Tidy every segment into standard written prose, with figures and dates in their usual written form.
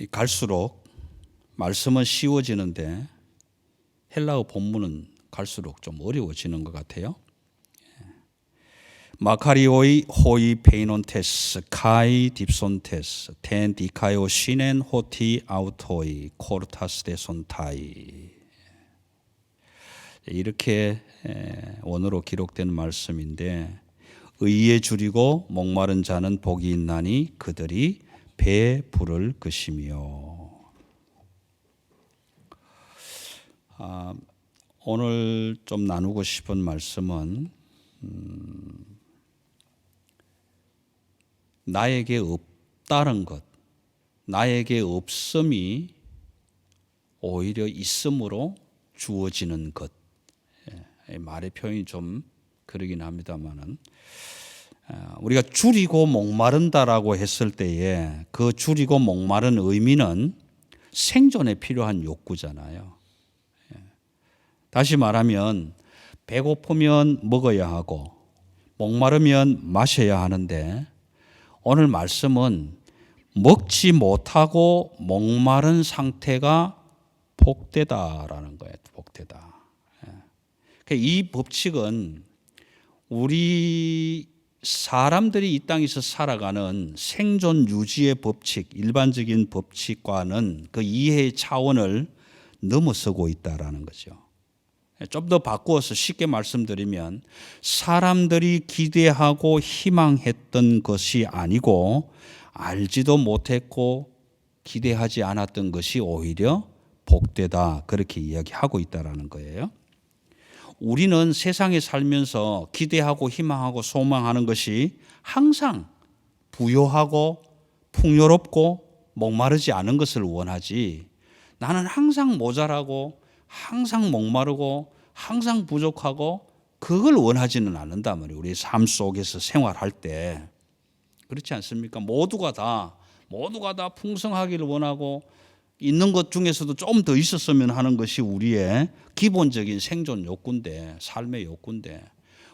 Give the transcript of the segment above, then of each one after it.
갈수록 말씀은 쉬워지는데 헬라어 본문은 갈수록 좀 어려워지는 것 같아요. 마카리오이 호이 페이논테스 카이 딥손테스 텐 디카요 시넨 호티 아우토이 코르타스 데손타이, 이렇게 원어로 기록된 말씀인데, 의에 줄이고 목마른 자는 복이 있나니 그들이 배에 부를 것이며. 오늘 좀 나누고 싶은 말씀은 나에게 없다는 것, 나에게 없음이 오히려 있음으로 주어지는 것. 말의 표현이 좀 그러긴 합니다만은, 우리가 줄이고 목마른다라고 했을 때에 그 줄이고 목마른 의미는 생존에 필요한 욕구잖아요. 다시 말하면 배고프면 먹어야 하고 목마르면 마셔야 하는데, 오늘 말씀은 먹지 못하고 목마른 상태가 복되다라는 거예요. 복되다. 이 법칙은 우리 사람들이 이 땅에서 살아가는 생존 유지의 법칙, 일반적인 법칙과는 그 이해의 차원을 넘어서고 있다라는 거죠. 좀 더 바꾸어서 쉽게 말씀드리면, 사람들이 기대하고 희망했던 것이 아니고 알지도 못했고 기대하지 않았던 것이 오히려 복되다, 그렇게 이야기하고 있다라는 거예요. 우리는 세상에 살면서 기대하고 희망하고 소망하는 것이 항상 부요하고 풍요롭고 목마르지 않은 것을 원하지, 나는 항상 모자라고 항상 목마르고 항상 부족하고 그걸 원하지는 않는단 말이에요. 우리 삶 속에서 생활할 때 그렇지 않습니까? 모두가 다 풍성하기를 원하고 있는 것 중에서도 좀 더 있었으면 하는 것이 우리의 기본적인 생존 욕구인데, 삶의 욕구인데,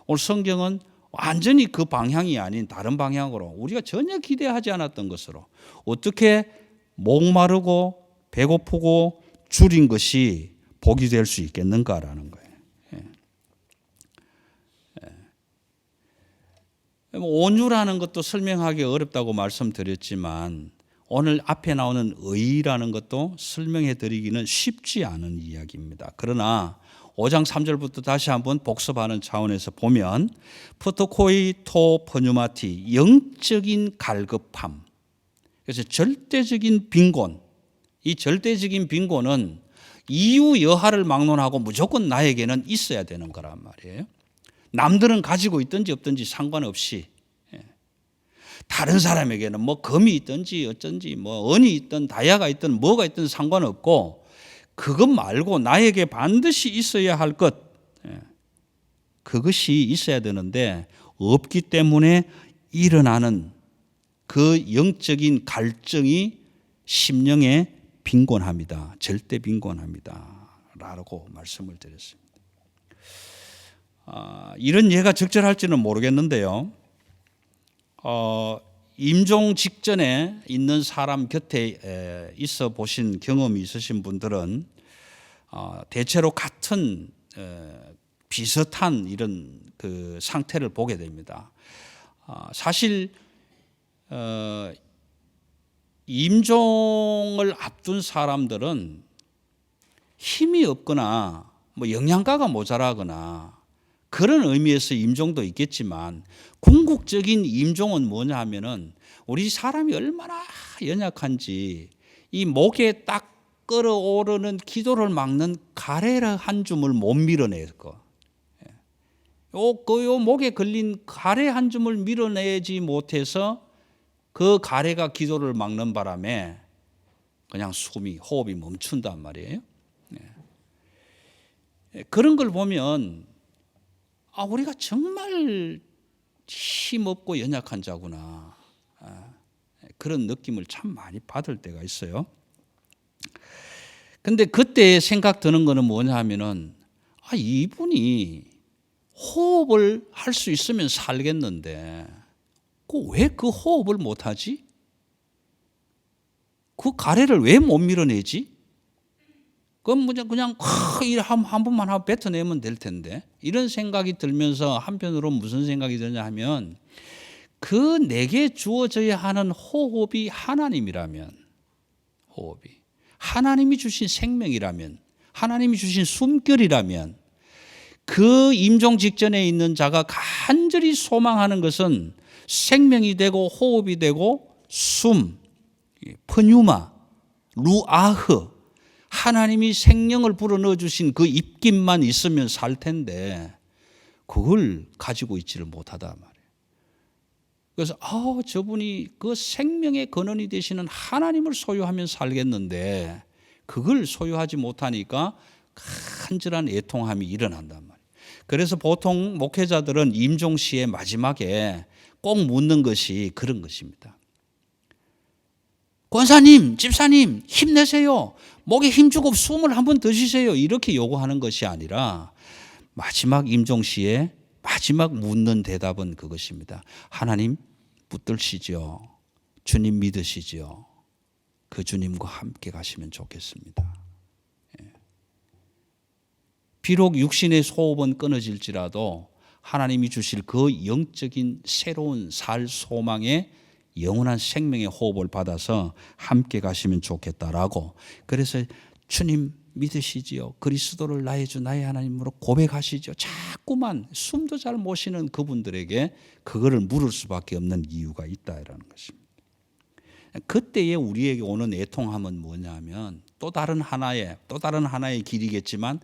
오늘 성경은 완전히 그 방향이 아닌 다른 방향으로, 우리가 전혀 기대하지 않았던 것으로 어떻게 목마르고 배고프고 줄인 것이 복이 될 수 있겠는가라는 거예요. 온유라는 것도 설명하기 어렵다고 말씀드렸지만, 오늘 앞에 나오는 의라는 것도 설명해 드리기는 쉽지 않은 이야기입니다. 그러나 5장 3절부터 다시 한번 복습하는 차원에서 보면, 프토코이 토 퍼뉴마티, 영적인 갈급함, 그래서 절대적인 빈곤, 이 절대적인 빈곤은 이유 여하를 막론하고 무조건 나에게는 있어야 되는 거란 말이에요. 남들은 가지고 있든지 없든지 상관없이, 다른 사람에게는 뭐 금이 있든지 어쩐지 뭐 은이 있든 다이아가 있든 뭐가 있든 상관없고, 그것 말고 나에게 반드시 있어야 할 것, 그것이 있어야 되는데 없기 때문에 일어나는 그 영적인 갈증이 심령에 빈곤합니다. 절대 빈곤합니다 라고 말씀을 드렸습니다. 이런 예가 적절할지는 모르겠는데요, 임종 직전에 있는 사람 곁에 있어 보신 경험이 있으신 분들은 대체로 같은 비슷한 이런 그 상태를 보게 됩니다. 사실 임종을 앞둔 사람들은 힘이 없거나 뭐 영양가가 모자라거나 그런 의미에서 임종도 있겠지만, 궁극적인 임종은 뭐냐 하면은 우리 사람이 얼마나 연약한지 이 목에 딱 끌어오르는 기도를 막는 가래를 한 줌을 못 밀어낼 거. 요 목에 걸린 가래 한 줌을 밀어내지 못해서 그 가래가 기도를 막는 바람에 그냥 호흡이 멈춘단 말이에요. 그런 걸 보면 우리가 정말 힘없고 연약한 자구나, 그런 느낌을 참 많이 받을 때가 있어요. 근데 그때 생각 드는 거는 뭐냐 하면은, 이분이 호흡을 할 수 있으면 살겠는데 왜 그 호흡을 못하지? 그 가래를 왜 못 밀어내지? 그건 그냥 한 번만 하고 뱉어내면 될 텐데. 이런 생각이 들면서 한편으로 무슨 생각이 드냐 하면 그 내게 주어져야 하는 호흡이 하나님이라면, 호흡이 하나님이 주신 생명이라면, 하나님이 주신 숨결이라면, 그 임종 직전에 있는 자가 간절히 소망하는 것은 생명이 되고 호흡이 되고 숨, 푸뉴마, 루아흐, 하나님이 생명을 불어넣어 주신 그 입김만 있으면 살 텐데 그걸 가지고 있지를 못하다 말이에요. 그래서 저분이 그 생명의 근원이 되시는 하나님을 소유하면 살겠는데 그걸 소유하지 못하니까 간절한 애통함이 일어난단 말이에요. 그래서 보통 목회자들은 임종시의 마지막에 꼭 묻는 것이 그런 것입니다. 권사님, 집사님, 힘내세요. 목에 힘주고 숨을 한번 더 쉬세요. 이렇게 요구하는 것이 아니라 마지막 임종시에 마지막 묻는 대답은 그것입니다. 하나님 붙들시죠. 주님 믿으시죠. 그 주님과 함께 가시면 좋겠습니다. 비록 육신의 소업은 끊어질지라도 하나님이 주실 그 영적인 새로운 살 소망에 영원한 생명의 호흡을 받아서 함께 가시면 좋겠다라고. 그래서 주님 믿으시지요. 그리스도를 나의 주 나의 하나님으로 고백하시죠. 자꾸만 숨도 잘 못 쉬는 그분들에게 그거를 물을 수밖에 없는 이유가 있다라는 것입니다. 그때에 우리에게 오는 애통함은 뭐냐면 또 다른 하나의 길이겠지만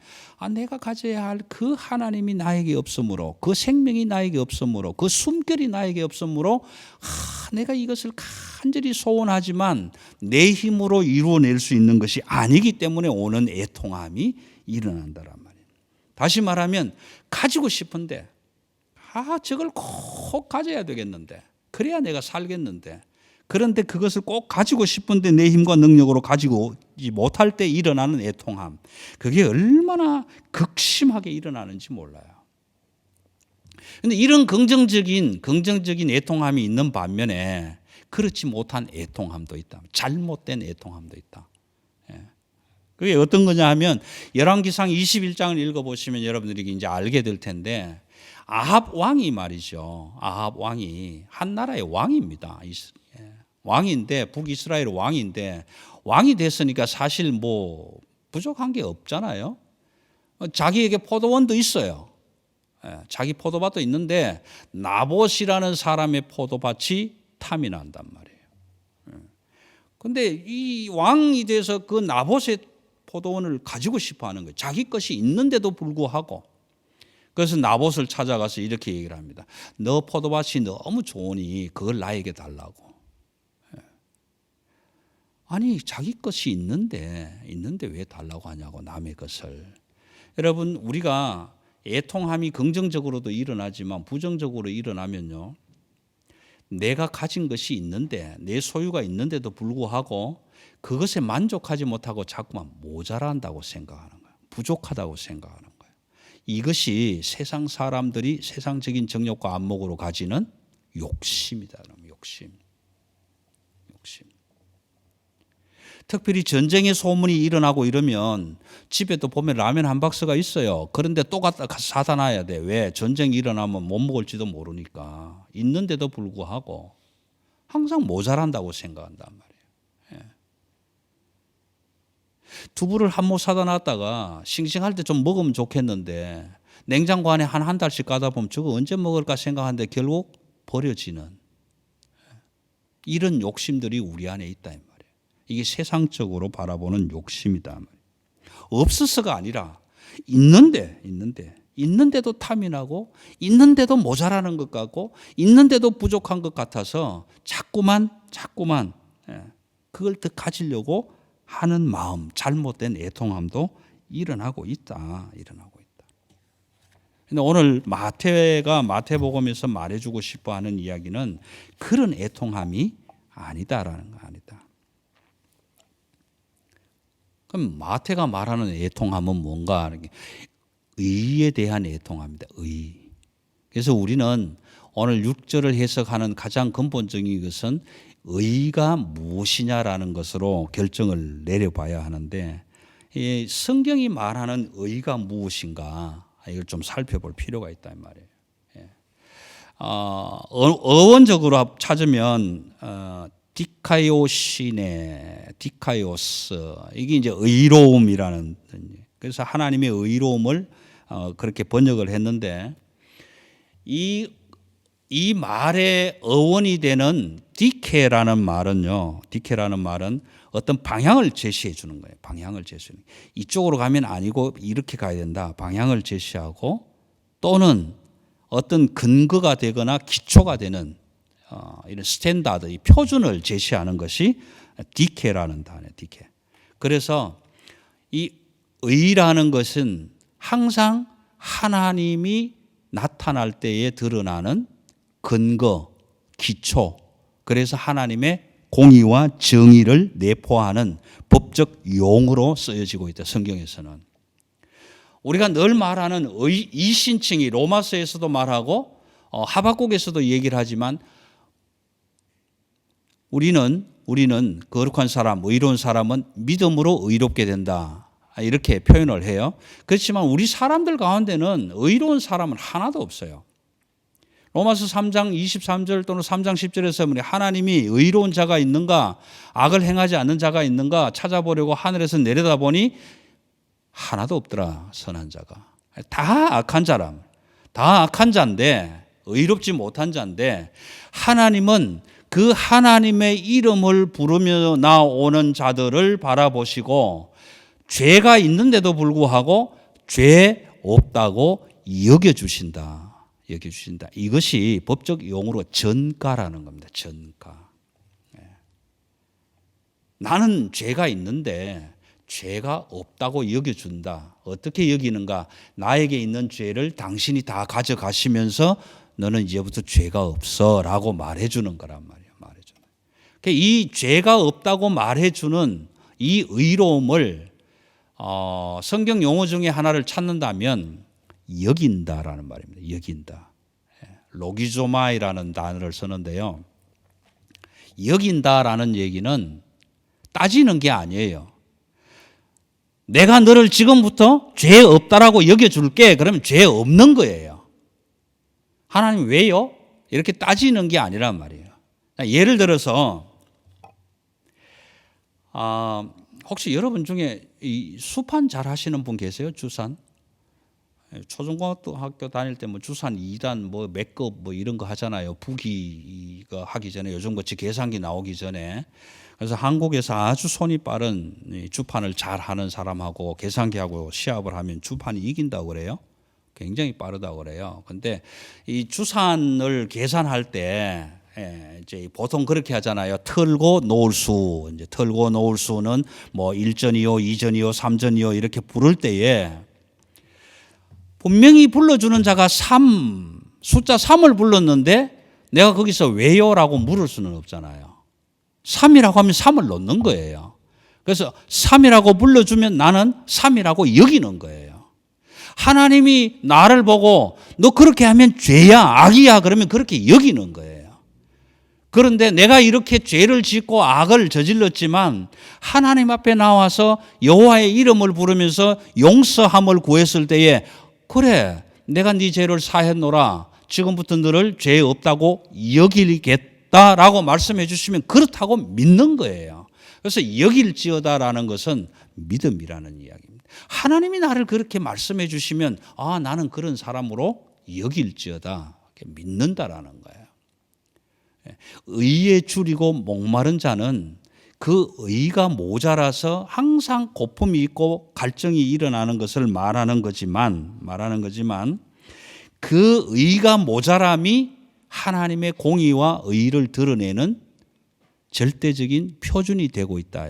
내가 가져야 할 그 하나님이 나에게 없으므로, 그 생명이 나에게 없으므로, 그 숨결이 나에게 없으므로 내가 이것을 간절히 소원하지만 내 힘으로 이루어낼 수 있는 것이 아니기 때문에 오는 애통함이 일어난다란 말이에요. 다시 말하면 가지고 싶은데 저걸 꼭 가져야 되겠는데, 그래야 내가 살겠는데, 그런데 그것을 꼭 가지고 싶은데 내 힘과 능력으로 가지고 못할 때 일어나는 애통함, 그게 얼마나 극심하게 일어나는지 몰라요. 그런데 이런 긍정적인 애통함이 있는 반면에 그렇지 못한 애통함도 있다. 잘못된 애통함도 있다. 그게 어떤 거냐 하면 열왕기상 21장을 읽어보시면 여러분들이 이제 알게 될 텐데, 아합 왕이 말이죠. 아합 왕이 한 나라의 왕입니다. 왕인데, 북이스라엘 왕인데, 왕이 됐으니까 사실 뭐 부족한 게 없잖아요. 자기에게 포도원도 있어요. 자기 포도밭도 있는데 나봇이라는 사람의 포도밭이 탐이 난단 말이에요. 그런데 이 왕이 돼서 그 나봇의 포도원을 가지고 싶어 하는 거예요. 자기 것이 있는데도 불구하고. 그래서 나봇을 찾아가서 이렇게 얘기를 합니다. 너 포도밭이 너무 좋으니 그걸 나에게 달라고. 아니 자기 것이 있는데 왜 달라고 하냐고, 남의 것을. 여러분, 우리가 애통함이 긍정적으로도 일어나지만 부정적으로 일어나면요, 내가 가진 것이 있는데, 내 소유가 있는데도 불구하고 그것에 만족하지 못하고 자꾸만 모자란다고 생각하는 거예요. 부족하다고 생각하는 거예요. 이것이 세상 사람들이 세상적인 정욕과 안목으로 가지는 욕심이다. 욕심. 특별히 전쟁의 소문이 일어나고 이러면 집에 또 보면 라면 한 박스가 있어요. 그런데 또 갖다 사다 놔야 돼. 왜? 전쟁이 일어나면 못 먹을지도 모르니까. 있는데도 불구하고 항상 모자란다고 생각한단 말이에요. 두부를 한 모 사다 놨다가 싱싱할 때 좀 먹으면 좋겠는데 냉장고 안에 한 달씩 가다 보면 저거 언제 먹을까 생각하는데 결국 버려지는 이런 욕심들이 우리 안에 있다 이 말이에요. 이게 세상적으로 바라보는 욕심이다. 없어서가 아니라 있는데도 탐이 나고, 있는데도 모자라는 것 같고, 있는데도 부족한 것 같아서 자꾸만 그걸 더 가지려고 하는 마음, 잘못된 애통함도 일어나고 있다. 근데 오늘 마태복음에서 말해주고 싶어하는 이야기는 그런 애통함이 아니다라는 거 아니다. 그럼 마태가 말하는 애통함은 뭔가? 의에 대한 애통함입니다. 의. 그래서 우리는 오늘 6절을 해석하는 가장 근본적인 것은 의가 무엇이냐라는 것으로 결정을 내려봐야 하는데, 이 성경이 말하는 의가 무엇인가 이걸 좀 살펴볼 필요가 있다 이 말이에요. 어원적으로 찾으면 디카이오시네, 디카이오스, 이게 이제 의로움이라는, 그래서 하나님의 의로움을 그렇게 번역을 했는데, 이 말의 어원이 되는 디케라는 말은요, 디케라는 말은 어떤 방향을 제시해 주는 거예요. 방향을 제시해. 이쪽으로 가면 아니고 이렇게 가야 된다. 방향을 제시하고, 또는 어떤 근거가 되거나 기초가 되는 이런 스탠다드, 이 표준을 제시하는 것이 디케라는 단어예요. 디케. 그래서 이 의라는 것은 항상 하나님이 나타날 때에 드러나는 근거, 기초, 그래서 하나님의 공의와 정의를 내포하는 법적 용어로 쓰여지고 있다. 성경에서는. 우리가 늘 말하는 이신칭이 로마서에서도 말하고 하박국에서도 얘기를 하지만, 우리는 거룩한 사람, 의로운 사람은 믿음으로 의롭게 된다, 이렇게 표현을 해요. 그렇지만 우리 사람들 가운데는 의로운 사람은 하나도 없어요. 로마서 3장 23절 또는 3장 10절에서 보면 하나님이 의로운 자가 있는가, 악을 행하지 않는 자가 있는가 찾아보려고 하늘에서 내려다보니 하나도 없더라. 선한 자가. 다 악한 자람. 다 악한 자인데, 의롭지 못한 자인데, 하나님은 그 하나님의 이름을 부르며 나오는 자들을 바라보시고 죄가 있는데도 불구하고 죄 없다고 여겨주신다. 여겨주신다. 이것이 법적 용어로 전가라는 겁니다. 전가. 나는 죄가 있는데 죄가 없다고 여겨준다. 어떻게 여기는가? 나에게 있는 죄를 당신이 다 가져가시면서 너는 이제부터 죄가 없어 라고 말해주는 거란 말이에요. 말해주는. 이 죄가 없다고 말해주는 이 의로움을 성경 용어 중에 하나를 찾는다면 여긴다라는 말입니다. 여긴다. 로기조마이라는 단어를 쓰는데요. 여긴다라는 얘기는 따지는 게 아니에요. 내가 너를 지금부터 죄 없다라고 여겨줄게. 그러면 죄 없는 거예요. 하나님 왜요? 이렇게 따지는 게 아니란 말이에요. 예를 들어서 혹시 여러분 중에 이 수판 잘 하시는 분 계세요? 주산? 초중고등학교 다닐 때 뭐 주산 2단 뭐 몇급 뭐 이런 거 하잖아요. 부기가 하기 전에, 요즘같이 계산기 나오기 전에. 그래서 한국에서 아주 손이 빠른 주판을 잘 하는 사람하고 계산기하고 시합을 하면 주판이 이긴다고 그래요. 굉장히 빠르다고 그래요. 근데 이 주산을 계산할 때 이제 보통 그렇게 하잖아요. 틀고 놓을 수. 이제 틀고 놓을 수는 뭐 1전이요, 2전이요, 3전이요 이렇게 부를 때에 분명히 불러주는 자가 숫자 3을 불렀는데 내가 거기서 왜요라고 물을 수는 없잖아요. 3이라고 하면 3을 넣는 거예요. 그래서 3이라고 불러주면 나는 3이라고 여기는 거예요. 하나님이 나를 보고 너 그렇게 하면 죄야, 악이야 그러면 그렇게 여기는 거예요. 그런데 내가 이렇게 죄를 짓고 악을 저질렀지만 하나님 앞에 나와서 여호와의 이름을 부르면서 용서함을 구했을 때에, 그래 내가 네 죄를 사했노라, 지금부터 너를 죄 없다고 여기겠다라고 말씀해 주시면 그렇다고 믿는 거예요. 그래서 여길지어다라는 것은 믿음이라는 이야기입니다. 하나님이 나를 그렇게 말씀해 주시면 나는 그런 사람으로 여길지어다, 믿는다라는 거예요. 의에 줄이고 목마른 자는 그 의가 모자라서 항상 고품이 있고 갈증이 일어나는 것을 말하는 거지만 그 의가 모자람이 하나님의 공의와 의를 드러내는 절대적인 표준이 되고 있다.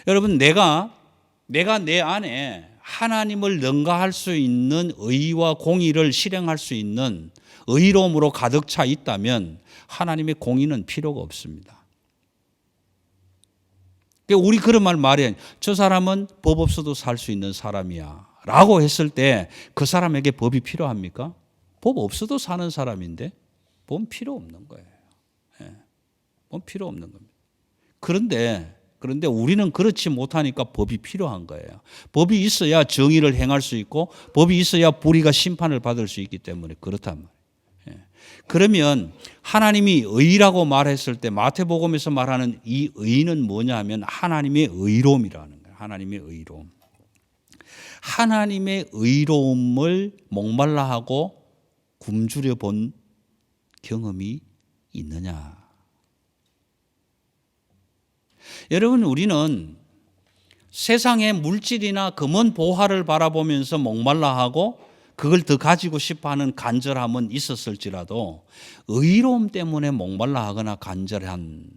여러분, 내가 내 안에 하나님을 능가할 수 있는 의와 공의를 실행할 수 있는 의로움으로 가득 차 있다면 하나님의 공의는 필요가 없습니다. 우리 그런 말 말해, 저 사람은 법 없어도 살 수 있는 사람이야 라고 했을 때 그 사람에게 법이 필요합니까? 법 없어도 사는 사람인데 법은 필요 없는 거예요. 필요 없는 겁니다. 그런데 우리는 그렇지 못하니까 법이 필요한 거예요. 법이 있어야 정의를 행할 수 있고 법이 있어야 불의가 심판을 받을 수 있기 때문에 그렇단 말이에요. 그러면 하나님이 의라고 말했을 때 마태복음에서 말하는 이 의는 뭐냐 하면 하나님의 의로움이라는 거예요. 하나님의 의로움. 하나님의 의로움을 목말라 하고 굶주려 본 경험이 있느냐? 여러분, 우리는 세상의 물질이나 금은 보화를 바라보면서 목말라 하고 그걸 더 가지고 싶어 하는 간절함은 있었을지라도 의로움 때문에 목말라 하거나 간절한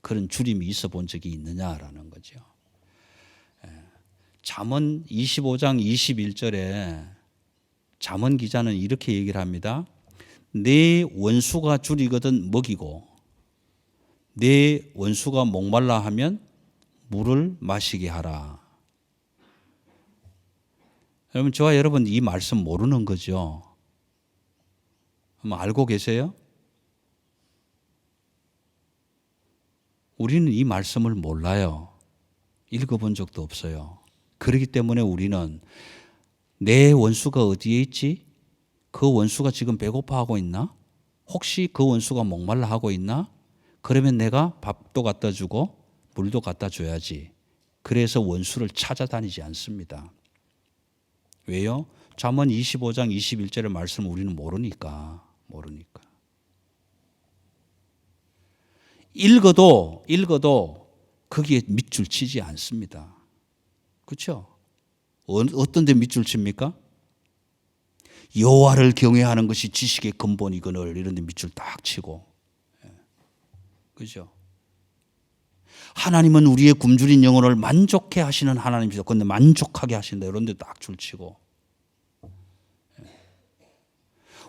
그런 주림이 있어 본 적이 있느냐라는 거죠. 잠언 25장 21절에 잠언 기자는 이렇게 얘기를 합니다. 내 원수가 줄이거든 먹이고 내 원수가 목말라 하면 물을 마시게 하라. 여러분, 저와 여러분 이 말씀 모르는 거죠? 한번 알고 계세요? 우리는 이 말씀을 몰라요. 읽어본 적도 없어요. 그렇기 때문에 우리는 내 원수가 어디에 있지? 그 원수가 지금 배고파하고 있나? 혹시 그 원수가 목말라 하고 있나? 그러면 내가 밥도 갖다 주고 물도 갖다 줘야지. 그래서 원수를 찾아다니지 않습니다. 왜요? 잠언 25장 21절의 말씀을 우리는 모르니까. 읽어도 거기에 밑줄 치지 않습니다. 그렇죠? 어떤 데 밑줄 칩니까? 여호와를 경외하는 것이 지식의 근본이거늘 이런 데 밑줄 딱 치고. 그렇죠? 하나님은 우리의 굶주린 영혼을 만족해 하시는 하나님이시다. 그런데 만족하게 하신다. 이런 데 딱 줄치고.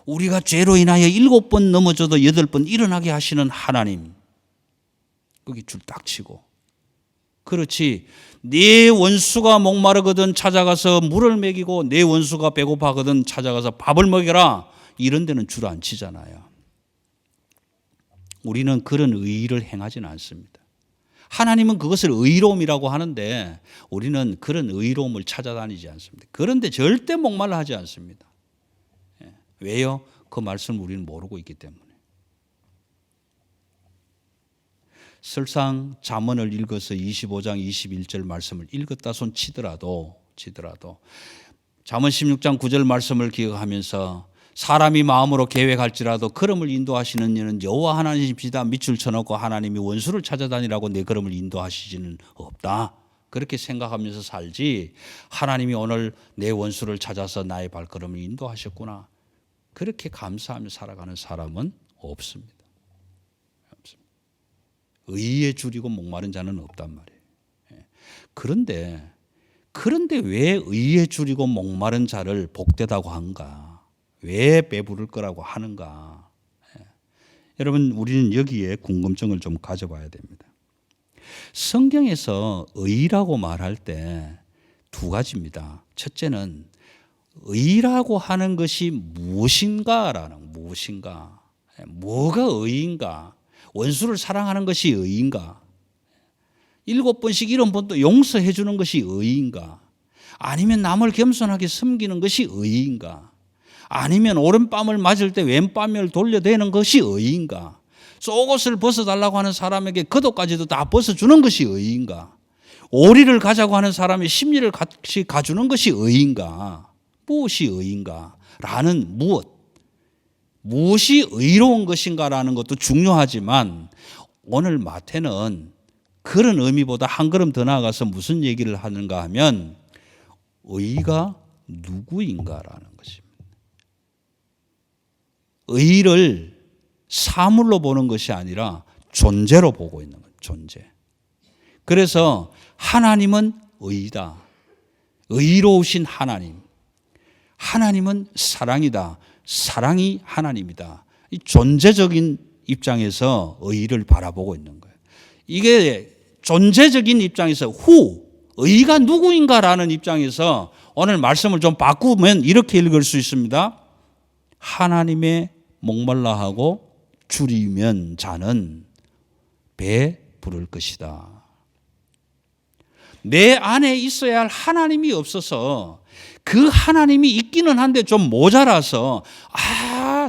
우리가 죄로 인하여 7번 넘어져도 8번 일어나게 하시는 하나님. 거기 줄 딱 치고. 그렇지. 네 원수가 목마르거든 찾아가서 물을 먹이고 네 원수가 배고파거든 찾아가서 밥을 먹여라. 이런 데는 줄 안 치잖아요. 우리는 그런 의의를 행하지는 않습니다. 하나님은 그것을 의로움이라고 하는데 우리는 그런 의로움을 찾아다니지 않습니다. 그런데 절대 목말라 하지 않습니다. 왜요? 그 말씀을 우리는 모르고 있기 때문에. 설상 잠언을 읽어서 25장 21절 말씀을 읽었다 손 치더라도 잠언 16장 9절 말씀을 기억하면서 사람이 마음으로 계획할지라도 걸음을 인도하시는 이는 여호와 하나님이시다. 밑줄 쳐놓고 하나님이 원수를 찾아다니라고 내 걸음을 인도하시지는 없다. 그렇게 생각하면서 살지 하나님이 오늘 내 원수를 찾아서 나의 발걸음을 인도하셨구나. 그렇게 감사하며 살아가는 사람은 없습니다. 의에 줄이고 목마른 자는 없단 말이에요. 그런데 왜 의에 줄이고 목마른 자를 복되다고 한가? 왜 배부를 거라고 하는가? 여러분, 우리는 여기에 궁금증을 좀 가져봐야 됩니다. 성경에서 의라고 말할 때 두 가지입니다. 첫째는 의라고 하는 것이 무엇인가? 뭐가 의인가? 원수를 사랑하는 것이 의인가? 7번씩 70번도 용서해 주는 것이 의인가? 아니면 남을 겸손하게 섬기는 것이 의인가? 아니면 오른뺨을 맞을 때 왼뺨을 돌려대는 것이 의인가? 속옷을 벗어달라고 하는 사람에게 겉옷까지도 다 벗어주는 것이 의인가? 오리를 가자고 하는 사람의 심리를 같이 가주는 것이 의인가? 무엇이 의인가? 라는 무엇이 의로운 것인가라는 것도 중요하지만 오늘 마태는 그런 의미보다 한 걸음 더 나아가서 무슨 얘기를 하는가 하면 의가 누구인가라는 것입니다. 의를 사물로 보는 것이 아니라 존재로 보고 있는 거예요. 존재. 그래서 하나님은 의다. 의로우신 하나님. 하나님은 사랑이다. 사랑이 하나님이다. 이 존재적인 입장에서 의를 바라보고 있는 거예요. 이게 존재적인 입장에서 의가 누구인가라는 입장에서 오늘 말씀을 좀 바꾸면 이렇게 읽을 수 있습니다. 하나님의 목말라하고 줄이면 자는 배부를 것이다. 내 안에 있어야 할 하나님이 없어서 그 하나님이 있기는 한데 좀 모자라서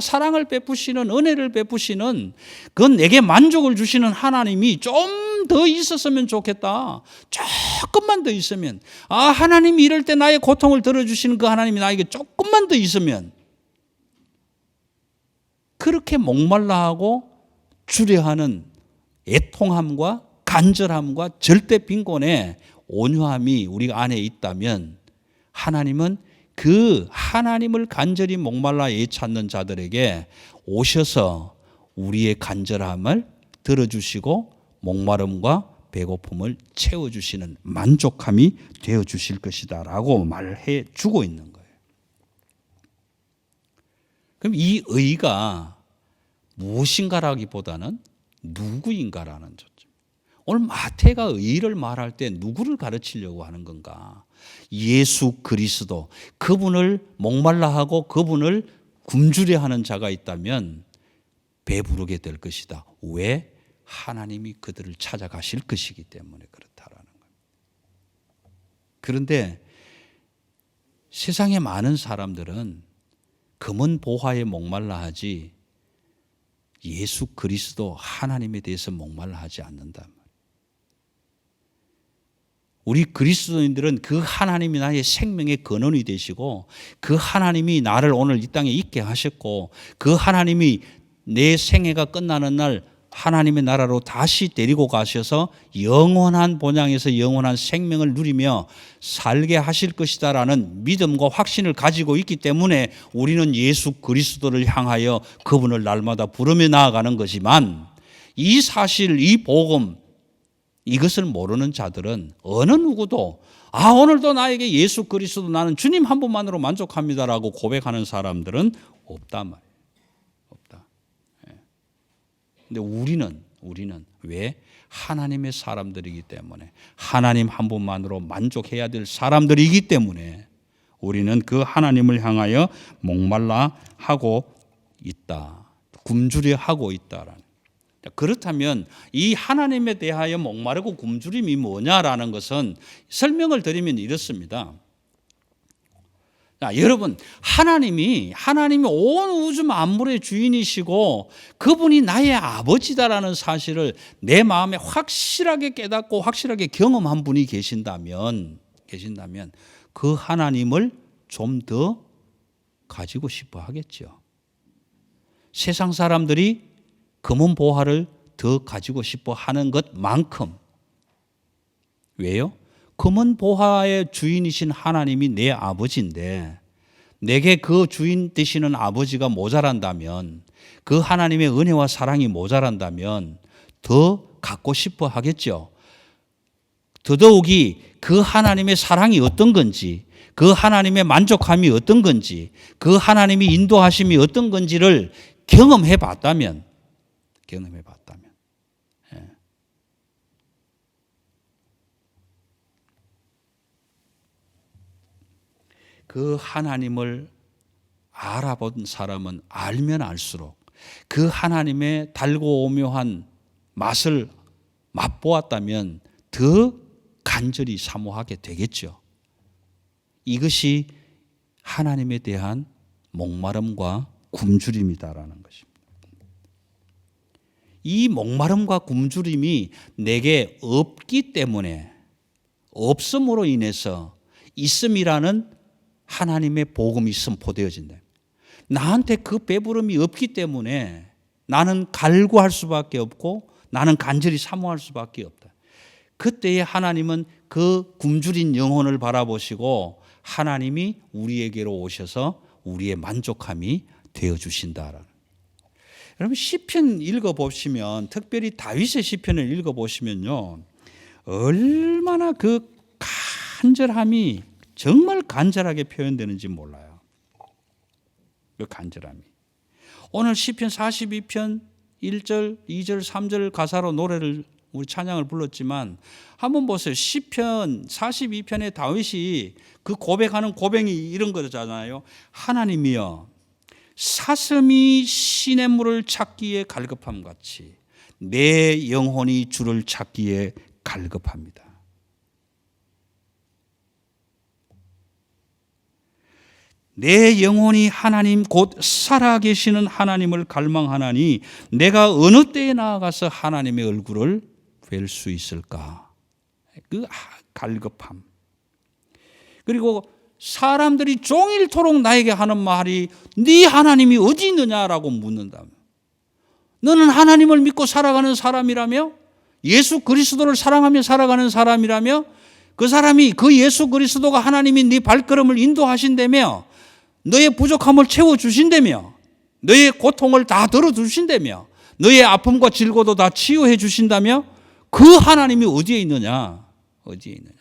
사랑을 베푸시는 은혜를 베푸시는 그건 내게 만족을 주시는 하나님이 좀 더 있었으면 좋겠다. 조금만 더 있으면 하나님이 이럴 때 나의 고통을 들어주시는 그 하나님이 나에게 조금만 더 있으면 그렇게 목말라하고 주려하는 애통함과 간절함과 절대 빈곤의 온유함이 우리 안에 있다면 하나님은 그 하나님을 간절히 목말라 애찾는 자들에게 오셔서 우리의 간절함을 들어주시고 목마름과 배고픔을 채워주시는 만족함이 되어주실 것이다 라고 말해 주고 있는 거예요. 그럼 이 의가 무엇인가라기보다는 누구인가라는 초점. 오늘 마태가 의를 말할 때 누구를 가르치려고 하는 건가? 예수 그리스도, 그분을 목말라하고 그분을 굶주려 하는 자가 있다면 배부르게 될 것이다. 왜? 하나님이 그들을 찾아가실 것이기 때문에 그렇다라는 거예요. 그런데 세상에 많은 사람들은 금은 보화에 목말라하지 예수 그리스도 하나님에 대해서 목말라하지 않는단 말이에요. 우리 그리스도인들은 그 하나님이 나의 생명의 근원이 되시고 그 하나님이 나를 오늘 이 땅에 있게 하셨고 그 하나님이 내 생애가 끝나는 날 하나님의 나라로 다시 데리고 가셔서 영원한 본향에서 영원한 생명을 누리며 살게 하실 것이다라는 믿음과 확신을 가지고 있기 때문에 우리는 예수 그리스도를 향하여 그분을 날마다 부르며 나아가는 거지만 이 사실, 이 복음, 이것을 모르는 자들은 어느 누구도 오늘도 나에게 예수 그리스도 나는 주님 한 분만으로 만족합니다라고 고백하는 사람들은 없단 말이에요. 없다. 근데 우리는 왜? 하나님의 사람들이기 때문에 하나님 한 분만으로 만족해야 될 사람들이기 때문에 우리는 그 하나님을 향하여 목말라 하고 있다. 굶주려 하고 있다라는. 그렇다면 이 하나님에 대하여 목마르고 굶주림이 뭐냐라는 것은 설명을 드리면 이렇습니다. 자, 여러분, 하나님이 온 우주 만물의 주인이시고 그분이 나의 아버지다라는 사실을 내 마음에 확실하게 깨닫고 확실하게 경험한 분이 계신다면 그 하나님을 좀 더 가지고 싶어 하겠죠. 세상 사람들이 금은 보화를 더 가지고 싶어 하는 것만큼. 왜요? 금은 보화의 주인이신 하나님이 내 아버지인데 내게 그 주인 되시는 아버지가 모자란다면, 그 하나님의 은혜와 사랑이 모자란다면 더 갖고 싶어 하겠죠. 더더욱이 그 하나님의 사랑이 어떤 건지, 그 하나님의 만족함이 어떤 건지, 그 하나님이 인도하심이 어떤 건지를 경험해 봤다면 그 하나님을 알아본 사람은 알면 알수록 그 하나님의 달고 오묘한 맛을 맛보았다면 더 간절히 사모하게 되겠죠. 이것이 하나님에 대한 목마름과 굶주림이다라는 것입니다. 이 목마름과 굶주림이 내게 없기 때문에, 없음으로 인해서 있음이라는 하나님의 복음이 선포되어진다. 나한테 그 배부름이 없기 때문에 나는 갈구할 수밖에 없고 나는 간절히 사모할 수밖에 없다. 그때에 하나님은 그 굶주린 영혼을 바라보시고 하나님이 우리에게로 오셔서 우리의 만족함이 되어주신다라는. 여러분, 시편 읽어보시면, 특별히 다윗의 시편을 읽어보시면요, 얼마나 그 간절함이 정말 간절하게 표현되는지 몰라요. 그 간절함이. 오늘 시편 42편 1절, 2절, 3절 가사로 노래를, 우리 찬양을 불렀지만 한번 보세요. 시편 42편의 다윗이 그 고백하는 고백이 이런 거잖아요. 하나님이여, 사슴이 시냇물을 찾기에 갈급함 같이 내 영혼이 주를 찾기에 갈급합니다. 내 영혼이 하나님 곧 살아계시는 하나님을 갈망하나니 내가 어느 때에 나아가서 하나님의 얼굴을 뵐 수 있을까? 그 갈급함. 그리고 사람들이 종일토록 나에게 하는 말이 네 하나님이 어디 있느냐라고 묻는다며. 너는 하나님을 믿고 살아가는 사람이라며? 예수 그리스도를 사랑하며 살아가는 사람이라며? 그 사람이 그 예수 그리스도가 하나님이 네 발걸음을 인도하신다며? 너의 부족함을 채워주신다며? 너의 고통을 다 덜어주신다며? 너의 아픔과 질고도 다 치유해 주신다며? 그 하나님이 어디에 있느냐? 어디에 있느냐?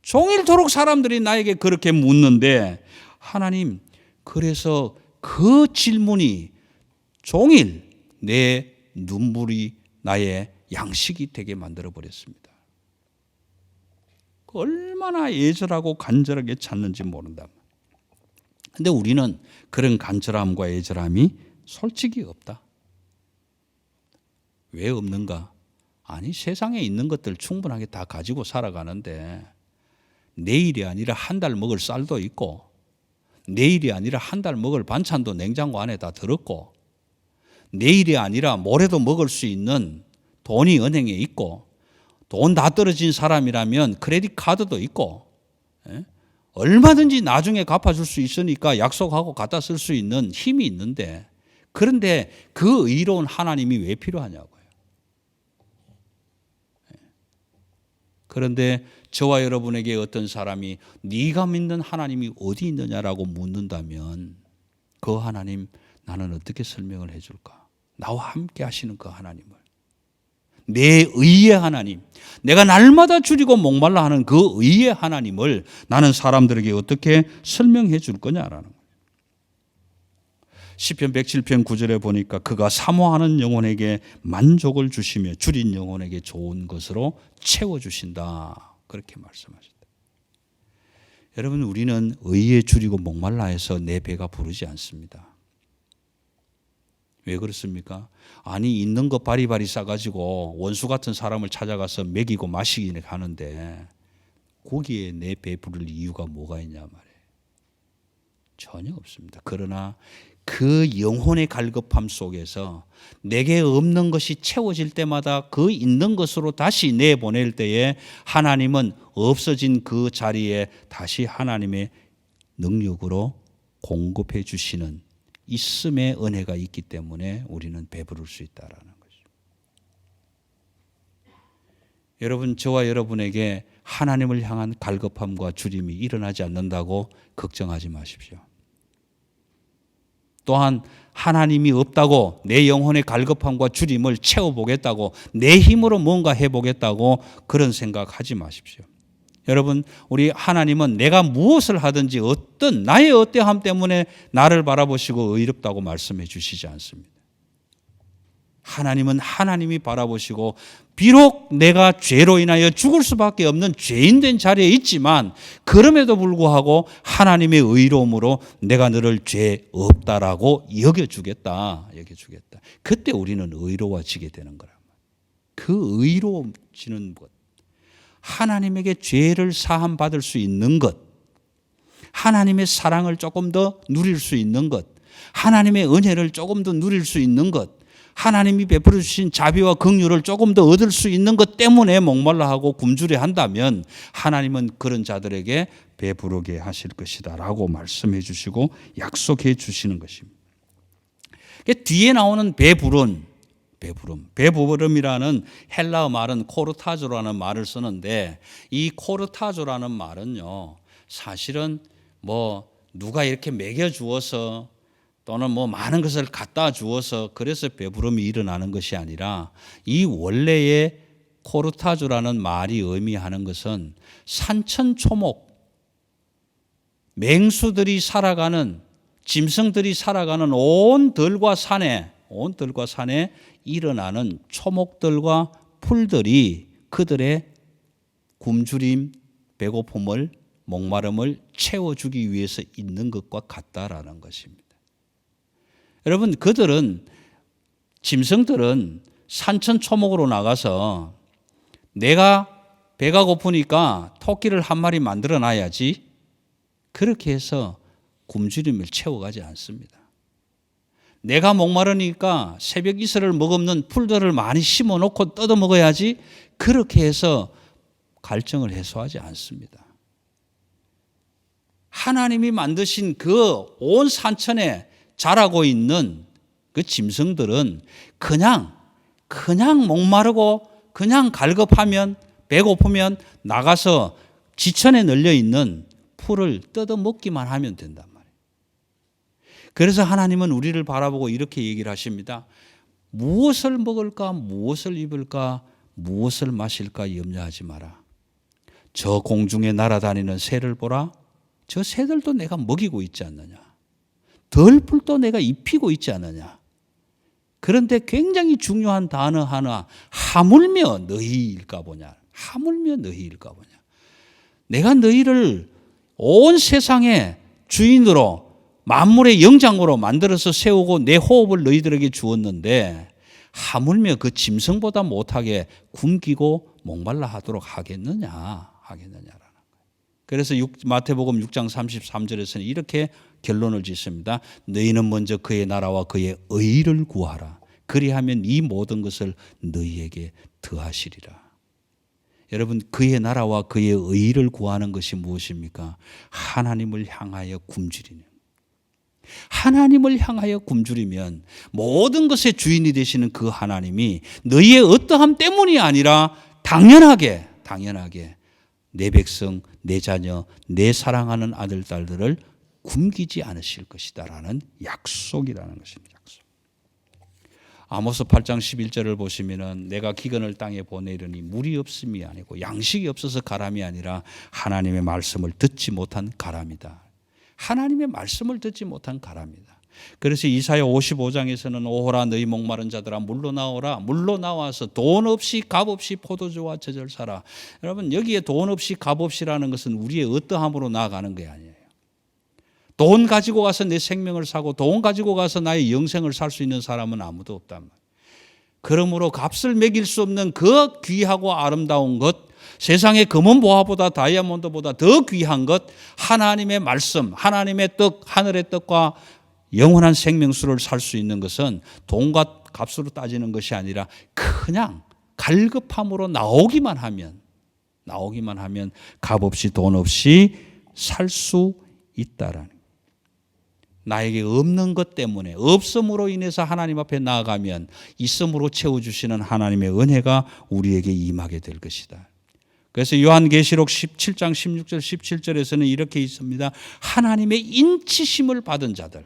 종일토록 사람들이 나에게 그렇게 묻는데 하나님, 그래서 그 질문이 종일 내 눈물이 나의 양식이 되게 만들어버렸습니다. 얼마나 애절하고 간절하게 찾는지 모른다. 근데 우리는 그런 간절함과 애절함이 솔직히 없다. 왜 없는가? 아니, 세상에 있는 것들 충분하게 다 가지고 살아가는데 내일이 아니라 한 달 먹을 쌀도 있고 내일이 아니라 한 달 먹을 반찬도 냉장고 안에 다 들었고 내일이 아니라 모레도 먹을 수 있는 돈이 은행에 있고 돈 다 떨어진 사람이라면 크레딧 카드도 있고 얼마든지 나중에 갚아줄 수 있으니까 약속하고 갖다 쓸 수 있는 힘이 있는데 그런데 그 의로운 하나님이 왜 필요하냐고요. 그런데 저와 여러분에게 어떤 사람이 네가 믿는 하나님이 어디 있느냐라고 묻는다면 그 하나님 나는 어떻게 설명을 해줄까? 나와 함께 하시는 그 하나님을, 내 의의 하나님, 내가 날마다 줄이고 목말라 하는 그 의의 하나님을 나는 사람들에게 어떻게 설명해 줄 거냐라는 거예요. 시편 107편 9절에 보니까 그가 사모하는 영혼에게 만족을 주시며 줄인 영혼에게 좋은 것으로 채워주신다. 그렇게 말씀하셨다. 여러분, 우리는 의에 줄이고 목말라 해서 내 배가 부르지 않습니다. 왜 그렇습니까? 아니, 있는 거 바리바리 싸가지고 원수 같은 사람을 찾아가서 먹이고 마시기는 하는데 거기에 내 배 부를 이유가 뭐가 있냐 말이에요. 전혀 없습니다. 그러나 그 영혼의 갈급함 속에서 내게 없는 것이 채워질 때마다 그 있는 것으로 다시 내보낼 때에 하나님은 없어진 그 자리에 다시 하나님의 능력으로 공급해 주시는 있음의 은혜가 있기 때문에 우리는 배부를 수 있다라는 거죠. 여러분, 저와 여러분에게 하나님을 향한 갈급함과 주림이 일어나지 않는다고 걱정하지 마십시오. 또한 하나님이 없다고 내 영혼의 갈급함과 주림을 채워보겠다고 내 힘으로 뭔가 해보겠다고 그런 생각하지 마십시오. 여러분, 우리 하나님은 내가 무엇을 하든지 어떤 나의 어떠함 때문에 나를 바라보시고 의롭다고 말씀해 주시지 않습니다. 하나님은 하나님이 바라보시고 비록 내가 죄로 인하여 죽을 수밖에 없는 죄인된 자리에 있지만 그럼에도 불구하고 하나님의 의로움으로 내가 너를 죄 없다라고 여겨주겠다. 그때 우리는 의로워지게 되는 거란 말이에요. 그 의로워지는 것, 하나님에게 죄를 사함 받을 수 있는 것, 하나님의 사랑을 조금 더 누릴 수 있는 것, 하나님의 은혜를 조금 더 누릴 수 있는 것, 하나님이 베풀어 주신 자비와 긍휼을 조금 더 얻을 수 있는 것 때문에 목말라 하고 굶주려 한다면 하나님은 그런 자들에게 배부르게 하실 것이다 라고 말씀해 주시고 약속해 주시는 것입니다. 뒤에 나오는 배부름이라는 헬라어 말은 코르타조라는 말을 쓰는데 이 코르타조라는 말은요, 사실은 뭐 누가 이렇게 먹여주어서 또는 뭐 많은 것을 갖다 주어서 그래서 배부름이 일어나는 것이 아니라 이 원래의 코르타주라는 말이 의미하는 것은 산천초목, 맹수들이 살아가는, 짐승들이 살아가는 온 들과 산에 일어나는 초목들과 풀들이 그들의 굶주림, 배고픔을, 목마름을 채워주기 위해서 있는 것과 같다라는 것입니다. 여러분, 짐승들은 산천 초목으로 나가서 내가 배가 고프니까 토끼를 한 마리 만들어 놔야지, 그렇게 해서 굶주림을 채워가지 않습니다. 내가 목마르니까 새벽 이슬을 머금는 풀들을 많이 심어놓고 뜯어 먹어야지, 그렇게 해서 갈증을 해소하지 않습니다. 하나님이 만드신 그 온 산천에 자라고 있는 그 짐승들은 그냥 목마르고 그냥 갈급하면, 배고프면 나가서 지천에 널려 있는 풀을 뜯어 먹기만 하면 된단 말이에요. 그래서 하나님은 우리를 바라보고 이렇게 얘기를 하십니다. 무엇을 먹을까, 무엇을 입을까, 무엇을 마실까 염려하지 마라. 저 공중에 날아다니는 새를 보라. 저 새들도 내가 먹이고 있지 않느냐. 덜풀도 내가 입히고 있지 않느냐. 그런데 굉장히 중요한 단어 하나, 하물며 너희일까 보냐. 하물며 너희일까 보냐. 내가 너희를 온 세상의 주인으로, 만물의 영장으로 만들어서 세우고 내 호흡을 너희들에게 주었는데 하물며 그 짐승보다 못하게 굶기고 목말라 하도록 하겠느냐라는 거예요. 그래서 마태복음 6장 33절에서는 이렇게 결론을 짓습니다. 너희는 먼저 그의 나라와 그의 의를 구하라. 그리하면 이 모든 것을 너희에게 더하시리라. 여러분, 그의 나라와 그의 의를 구하는 것이 무엇입니까? 하나님을 향하여 굶주리는. 하나님을 향하여 굶주리면 모든 것의 주인이 되시는 그 하나님이 너희의 어떠함 때문이 아니라 당연하게 내 백성, 내 자녀, 내 사랑하는 아들, 딸들을 굶기지 않으실 것이다 라는 약속이라는 것입니다. 약속. 아모스 8장 11절을 보시면은 내가 기근을 땅에 보내려니 물이 없음이 아니고 양식이 없어서 가람이 아니라 하나님의 말씀을 듣지 못한 가람이다. 하나님의 말씀을 듣지 못한 가람이다. 그래서 이사야 55장에서는 오호라 너희 목마른 자들아 물로 나오라. 물로 나와서 돈 없이 값 없이 포도주와 젖을 사라. 여러분, 여기에 돈 없이 값 없이라는 것은 우리의 어떠함으로 나아가는 게 아니에요. 돈 가지고 가서 내 생명을 사고 돈 가지고 가서 나의 영생을 살 수 있는 사람은 아무도 없단 말이에요. 그러므로 값을 매길 수 없는 그 귀하고 아름다운 것, 세상의 금은 보화보다 다이아몬드보다 더 귀한 것, 하나님의 말씀, 하나님의 떡, 하늘의 떡과 영원한 생명수를 살 수 있는 것은 돈과 값으로 따지는 것이 아니라 그냥 갈급함으로 나오기만 하면 값없이 돈 없이 살 수 있다라는 거예요. 나에게 없는 것 때문에, 없음으로 인해서 하나님 앞에 나아가면 있음으로 채워주시는 하나님의 은혜가 우리에게 임하게 될 것이다. 그래서 요한계시록 17장 16절 17절에서는 이렇게 있습니다. 하나님의 인치심을 받은 자들,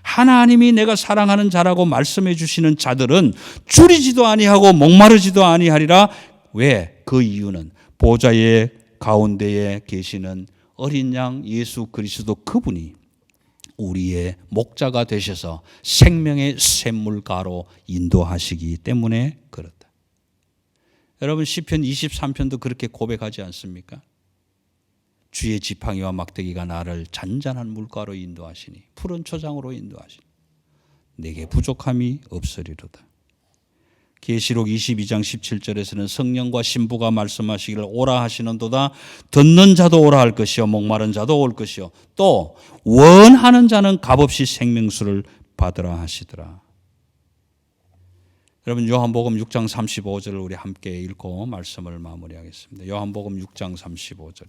하나님이 내가 사랑하는 자라고 말씀해 주시는 자들은 줄이지도 아니하고 목마르지도 아니하리라. 왜? 그 이유는 보좌의 가운데에 계시는 어린 양 예수 그리스도 그분이 우리의 목자가 되셔서 생명의 샘물가로 인도하시기 때문에 그렇다. 여러분, 시편 23편도 그렇게 고백하지 않습니까? 주의 지팡이와 막대기가 나를 잔잔한 물가로 인도하시니 푸른 초장으로 인도하시니 내게 부족함이 없으리로다. 계시록 22장 17절에서는 성령과 신부가 말씀하시기를 오라 하시는도다. 듣는 자도 오라 할 것이요 목마른 자도 올 것이요 또 원하는 자는 값없이 생명수를 받으라 하시더라. 여러분, 요한복음 6장 35절을 우리 함께 읽고 말씀을 마무리하겠습니다. 요한복음 6장 35절.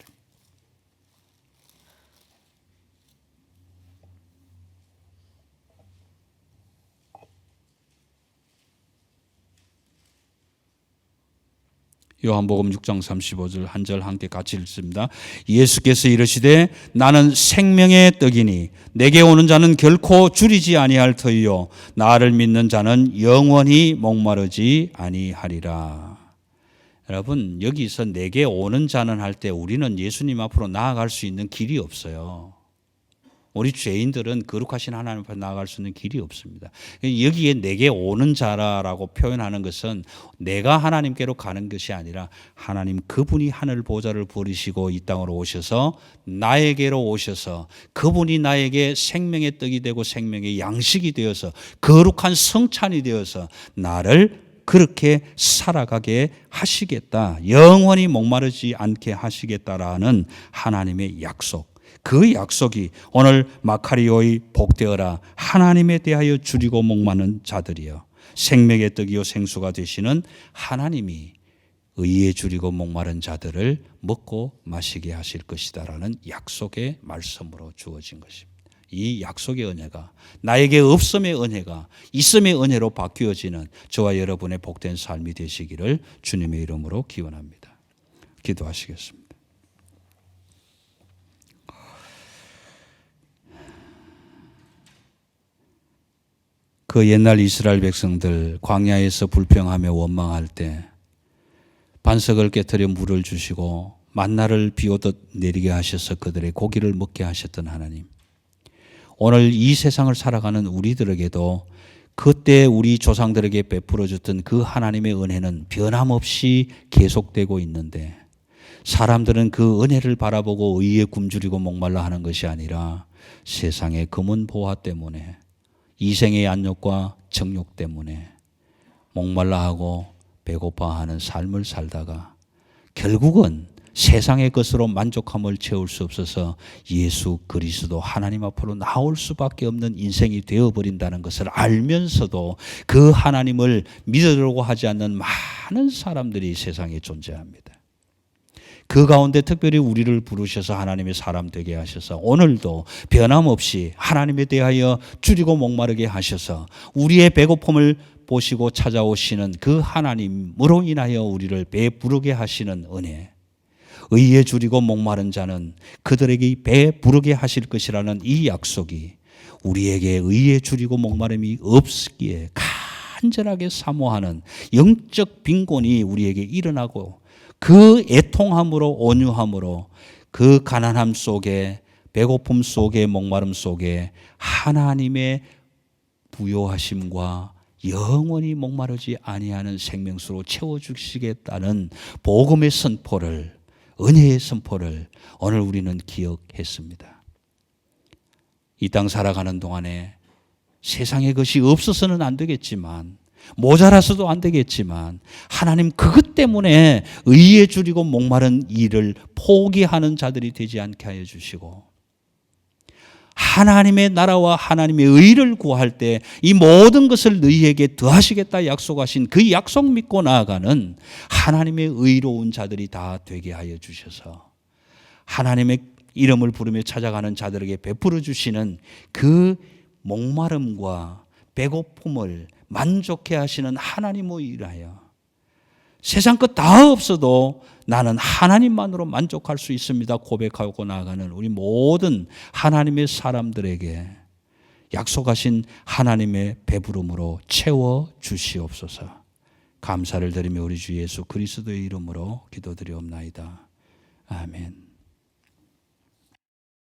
요한복음 6장 35절 한 절 함께 같이 읽습니다. 예수께서 이르시되 나는 생명의 떡이니 내게 오는 자는 결코 줄이지 아니할 터이요 나를 믿는 자는 영원히 목마르지 아니하리라. 여러분, 여기서 내게 오는 자는 할 때 우리는 예수님 앞으로 나아갈 수 있는 길이 없어요. 우리 죄인들은 거룩하신 하나님 앞에 나아갈 수 있는 길이 없습니다. 여기에 내게 오는 자라고 표현하는 것은 내가 하나님께로 가는 것이 아니라 하나님 그분이 하늘 보좌를 버리시고 이 땅으로 오셔서 나에게로 오셔서 그분이 나에게 생명의 떡이 되고 생명의 양식이 되어서 거룩한 성찬이 되어서 나를 그렇게 살아가게 하시겠다. 영원히 목마르지 않게 하시겠다라는 하나님의 약속. 그 약속이 오늘 마카리오의 복되어라 하나님에 대하여 줄이고 목마른 자들이여 생명의 떡이요 생수가 되시는 하나님이 의에 줄이고 목마른 자들을 먹고 마시게 하실 것이다라는 약속의 말씀으로 주어진 것입니다. 이 약속의 은혜가 나에게 없음의 은혜가 있음의 은혜로 바뀌어지는 저와 여러분의 복된 삶이 되시기를 주님의 이름으로 기원합니다. 기도하시겠습니다. 그 옛날 이스라엘 백성들 광야에서 불평하며 원망할 때 반석을 깨뜨려 물을 주시고 만나를 비오듯 내리게 하셔서 그들의 고기를 먹게 하셨던 하나님, 오늘 이 세상을 살아가는 우리들에게도 그때 우리 조상들에게 베풀어 줬던 그 하나님의 은혜는 변함없이 계속되고 있는데 사람들은 그 은혜를 바라보고 의에 굶주리고 목말라 하는 것이 아니라 세상의 금은 보화 때문에 이생의 안욕과 정욕 때문에 목말라 하고 배고파하는 삶을 살다가 결국은 세상의 것으로 만족함을 채울 수 없어서 예수 그리스도 하나님 앞으로 나올 수밖에 없는 인생이 되어버린다는 것을 알면서도 그 하나님을 믿으려고 하지 않는 많은 사람들이 세상에 존재합니다. 그 가운데 특별히 우리를 부르셔서 하나님의 사람 되게 하셔서 오늘도 변함없이 하나님에 대하여 줄이고 목마르게 하셔서 우리의 배고픔을 보시고 찾아오시는 그 하나님으로 인하여 우리를 배부르게 하시는 은혜, 의에 줄이고 목마른 자는 그들에게 배부르게 하실 것이라는 이 약속이 우리에게 의에 줄이고 목마름이 없기에 간절하게 사모하는 영적 빈곤이 우리에게 일어나고 그 애통함으로 온유함으로 그 가난함 속에 배고픔 속에 목마름 속에 하나님의 부요하심과 영원히 목마르지 아니하는 생명수로 채워주시겠다는 복음의 선포를, 은혜의 선포를 오늘 우리는 기억했습니다. 이 땅 살아가는 동안에 세상에 것이 없어서는 안 되겠지만 모자라서도 안 되겠지만 하나님 그것 때문에 의에 줄이고 목마른 일을 포기하는 자들이 되지 않게 하여 주시고 하나님의 나라와 하나님의 의를 구할 때 이 모든 것을 너희에게 더하시겠다 약속하신 그 약속 믿고 나아가는 하나님의 의로운 자들이 다 되게 하여 주셔서 하나님의 이름을 부르며 찾아가는 자들에게 베풀어 주시는 그 목마름과 배고픔을 만족해 하시는 하나님을 위하여 세상 것 다 없어도 나는 하나님만으로 만족할 수 있습니다 고백하고 나아가는 우리 모든 하나님의 사람들에게 약속하신 하나님의 배부름으로 채워 주시옵소서. 감사를 드리며 우리 주 예수 그리스도의 이름으로 기도드리옵나이다. 아멘.